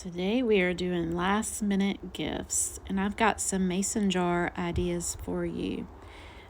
Today we are doing last minute gifts, and I've got some mason jar ideas for you.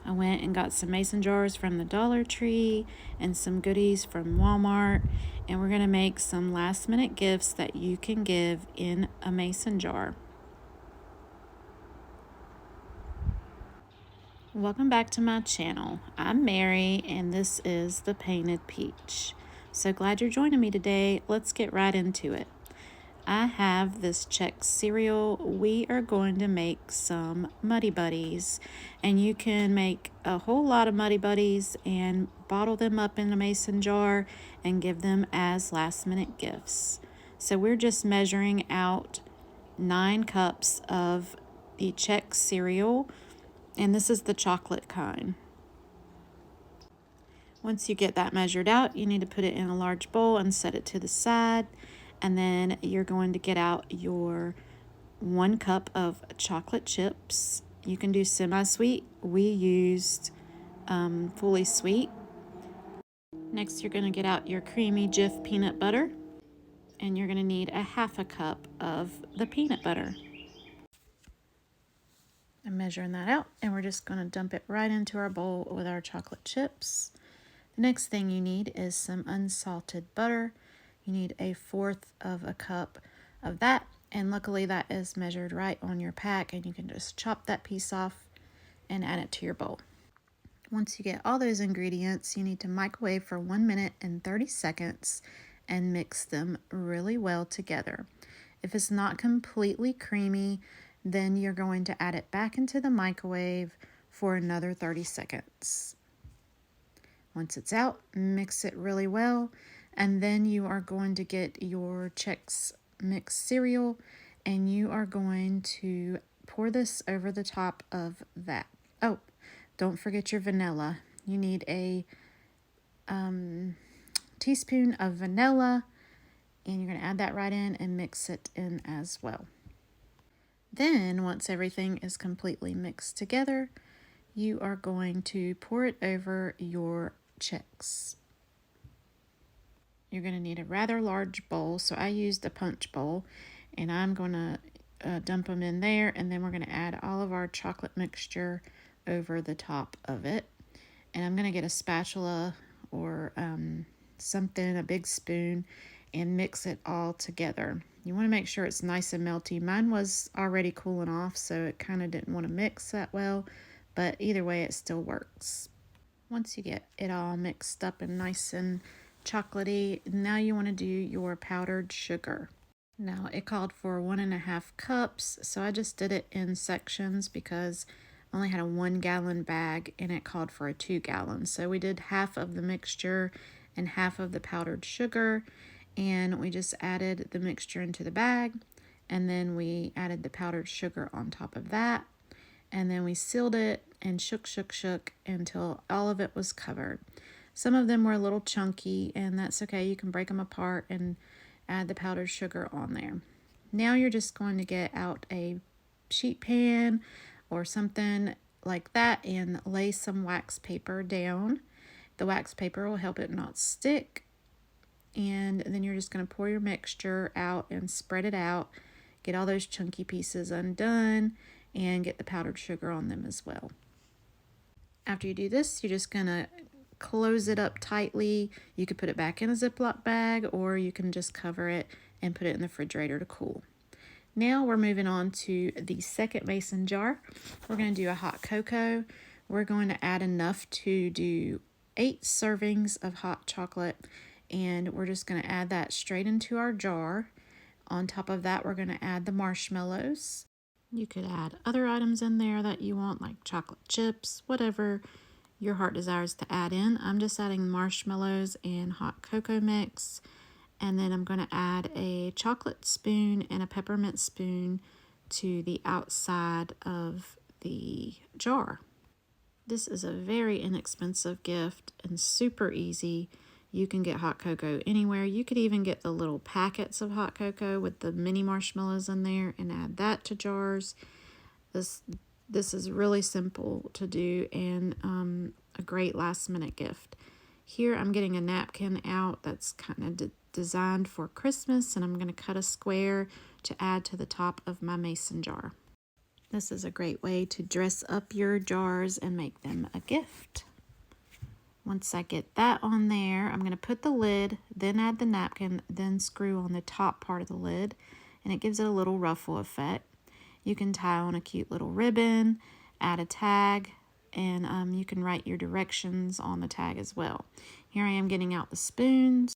I went and got some mason jars from the Dollar Tree and some goodies from Walmart, and we're going to make some last minute gifts that you can give in a mason jar. Welcome back to my channel. I'm Mary, and this is the Painted Peach. So glad you're joining me today. Let's get right into it. I have this Chex cereal. We are going to make some Muddy Buddies, and you can make a whole lot of Muddy Buddies and bottle them up in a mason jar and give them as last minute gifts. So we're just measuring out 9 cups of the Chex cereal, and this is the chocolate kind. Once you get that measured out, you need to put it in a large bowl and set it to the side. And then you're going to get out your 1 cup of chocolate chips. You can do semi-sweet. We used fully sweet. Next, you're going to get out your creamy Jif peanut butter. And you're going to need a 1/2 cup of the peanut butter. I'm measuring that out, and we're just going to dump it right into our bowl with our chocolate chips. The next thing you need is some unsalted butter. You need 1/4 of a cup of that, and luckily that is measured right on your pack, and you can just chop that piece off and add it to your bowl. Once you get all those ingredients, you need to microwave for 1 minute and 30 seconds and mix them really well together. If it's not completely creamy, then you're going to add it back into the microwave for another 30 seconds. Once it's out, mix it really well, and then you are going to get your Chex Mix cereal, and you are going to pour this over the top of that. Oh, don't forget your vanilla. You need a teaspoon of vanilla, and you're going to add that right in and mix it in as well. Then, once everything is completely mixed together, you are going to pour it over your Chex. You're going to need a rather large bowl, so I used a punch bowl, and I'm going to dump them in there, and then we're going to add all of our chocolate mixture over the top of it. And I'm going to get a spatula or something, a big spoon, and mix it all together. You want to make sure it's nice and melty. Mine was already cooling off, so it kind of didn't want to mix that well, but either way it still works. Once you get it all mixed up and nice and chocolatey, now you want to do your powdered sugar. Now it called for 1.5 cups, so I just did it in sections because I only had a 1 gallon bag and it called for a 2 gallon. So we did half of the mixture and half of the powdered sugar, and we just added the mixture into the bag, and then we added the powdered sugar on top of that, and then we sealed it and shook until all of it was covered. Some of them were a little chunky, and that's okay. You can break them apart and add the powdered sugar on there. Now you're just going to get out a sheet pan or something like that and lay some wax paper down. The wax paper will help it not stick. And then you're just going to pour your mixture out and spread it out. Get all those chunky pieces undone and get the powdered sugar on them as well. After you do this, you're just going to close it up tightly. You could put it back in a Ziploc bag, or you can just cover it and put it in the refrigerator to cool. Now we're moving on to the second mason jar. We're going to do a hot cocoa. We're going to add enough to do 8 servings of hot chocolate, and we're just going to add that straight into our jar. On top of that, we're going to add the marshmallows. You could add other items in there that you want, like chocolate chips, whatever your heart desires to add in. I'm just adding marshmallows and hot cocoa mix, and then I'm going to add a chocolate spoon and a peppermint spoon to the outside of the jar. This is a very inexpensive gift and super easy. You can get hot cocoa anywhere. You could even get the little packets of hot cocoa with the mini marshmallows in there and add that to jars. This is really simple to do and a great last minute gift. Here I'm getting a napkin out that's kind of designed for Christmas, and I'm going to cut a square to add to the top of my mason jar. This is a great way to dress up your jars and make them a gift. Once I get that on there, I'm going to put the lid, then add the napkin, then screw on the top part of the lid, and it gives it a little ruffle effect. You can tie on a cute little ribbon, add a tag, and you can write your directions on the tag as well. Here I am getting out the spoons.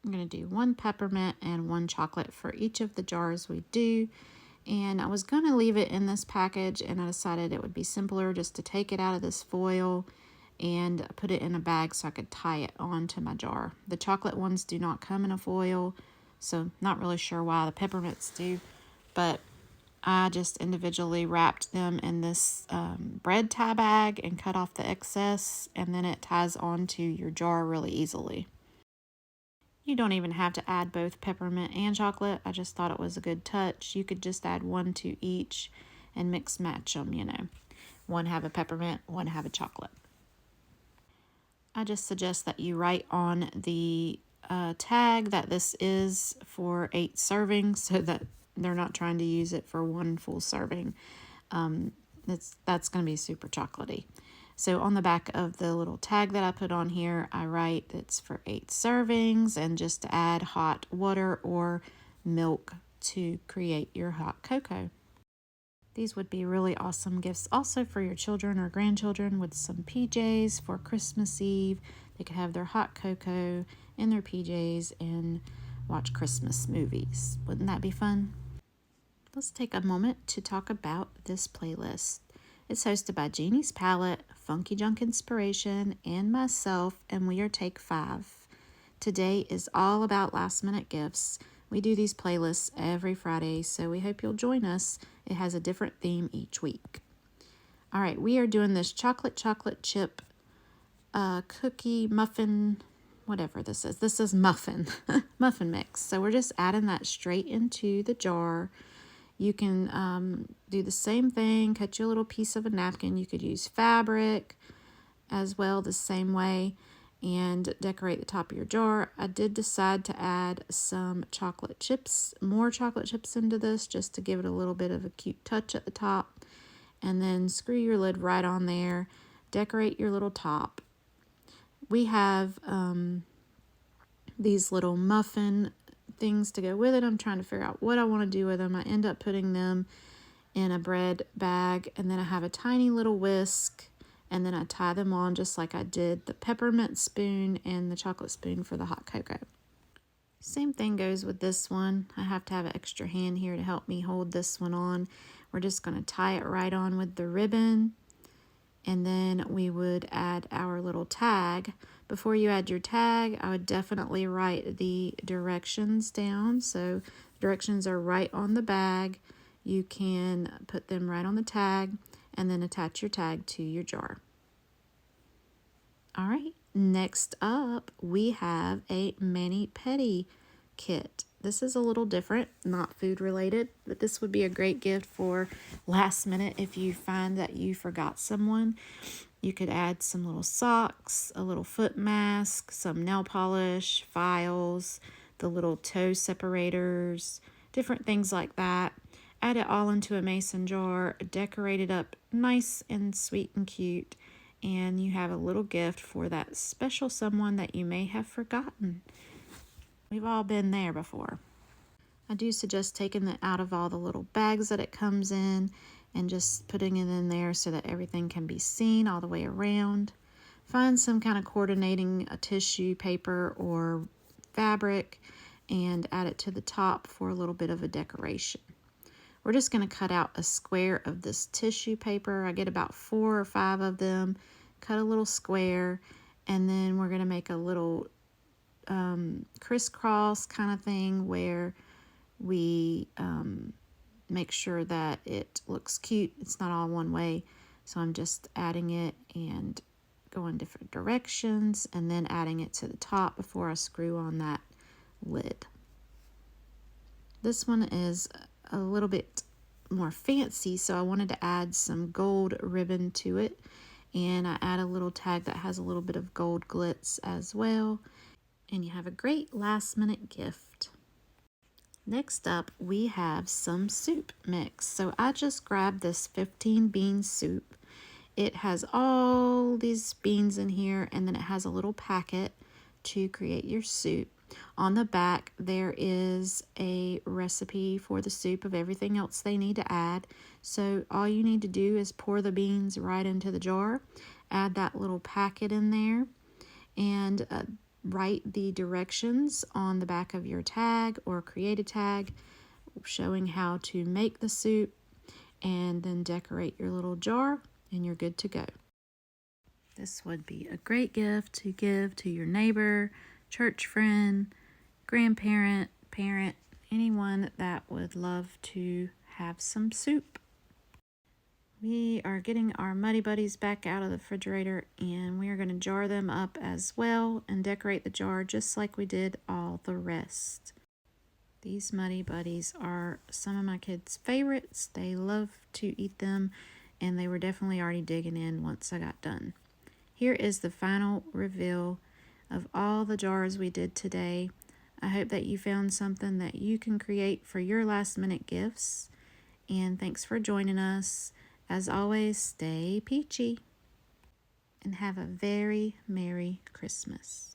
I'm going to do 1 peppermint and 1 chocolate for each of the jars we do. And I was going to leave it in this package, and I decided it would be simpler just to take it out of this foil and put it in a bag so I could tie it onto my jar. The chocolate ones do not come in a foil, so not really sure why the peppermints do, but I just individually wrapped them in this bread tie bag and cut off the excess, and then it ties onto your jar really easily. You don't even have to add both peppermint and chocolate. I just thought it was a good touch. You could just add 1 to each and mix match them, you know. 1 have a peppermint, 1 have a chocolate. I just suggest that you write on the tag that this is for 8 servings so that they're not trying to use it for 1 full serving. That's going to be super chocolatey. So on the back of the little tag that I put on here, I write it's for 8 servings and just to add hot water or milk to create your hot cocoa. These would be really awesome gifts also for your children or grandchildren with some PJs for Christmas Eve. They could have their hot cocoa in their PJs and watch Christmas movies. Wouldn't that be fun? Let's take a moment to talk about this playlist. It's hosted by Jeannie's Palette, Funky Junk Inspiration, and myself, and we are Take 5. Today is all about last minute gifts. We do these playlists every Friday, so we hope you'll join us. It has a different theme each week. All right, we are doing this chocolate chip cookie muffin, whatever this is. This is muffin, muffin mix. So we're just adding that straight into the jar. You can do the same thing, cut you a little piece of a napkin. You could use fabric as well the same way and decorate the top of your jar. I did decide to add some chocolate chips, more chocolate chips into this just to give it a little bit of a cute touch at the top. And then screw your lid right on there. Decorate your little top. We have these little muffin things to go with it. I'm trying to figure out what I want to do with them. I end up putting them in a bread bag, and then I have a tiny little whisk, and then I tie them on just like I did the peppermint spoon and the chocolate spoon for the hot cocoa. Same thing goes with this one. I have to have an extra hand here to help me hold this one on. We're just going to tie it right on with the ribbon, and then we would add our little tag. Before you add your tag, I would definitely write the directions down. So directions are right on the bag. You can put them right on the tag and then attach your tag to your jar. All right, next up we have a mani-pedi kit. This is a little different, not food related, but this would be a great gift for last minute if you find that you forgot someone. You could add some little socks, a little foot mask, some nail polish, files, the little toe separators, different things like that. Add it all into a mason jar, decorate it up nice and sweet and cute, and you have a little gift for that special someone that you may have forgotten. We've all been there before. I do suggest taking it out of all the little bags that it comes in and just putting it in there so that everything can be seen all the way around. Find some kind of coordinating tissue paper or fabric and add it to the top for a little bit of a decoration. We're just going to cut out a square of this tissue paper. I get about 4 or 5 of them, cut a little square, and then we're going to make a little crisscross kind of thing where we make sure that it looks cute. It's not all one way, so I'm just adding it and going different directions and then adding it to the top before I screw on that lid. This one is a little bit more fancy, so I wanted to add some gold ribbon to it, And I add a little tag that has a little bit of gold glitz as well. And you have a great last minute gift. Next up, we have some soup mix. So I just grabbed this 15 bean soup. It has all these beans in here, and then it has a little packet to create your soup. On the back, there is a recipe for the soup of everything else they need to add. So all you need to do is pour the beans right into the jar, add that little packet in there, and write the directions on the back of your tag or create a tag showing how to make the soup, and then decorate your little jar and you're good to go. This would be a great gift to give to your neighbor, church friend, grandparent, parent, anyone that would love to have some soup. We are getting our Muddy Buddies back out of the refrigerator, and we are going to jar them up as well and decorate the jar just like we did all the rest. These Muddy Buddies are some of my kids' favorites. They love to eat them, and they were definitely already digging in once I got done. Here is the final reveal of all the jars we did today. I hope that you found something that you can create for your last minute gifts. And thanks for joining us. As always, stay peachy and have a very Merry Christmas.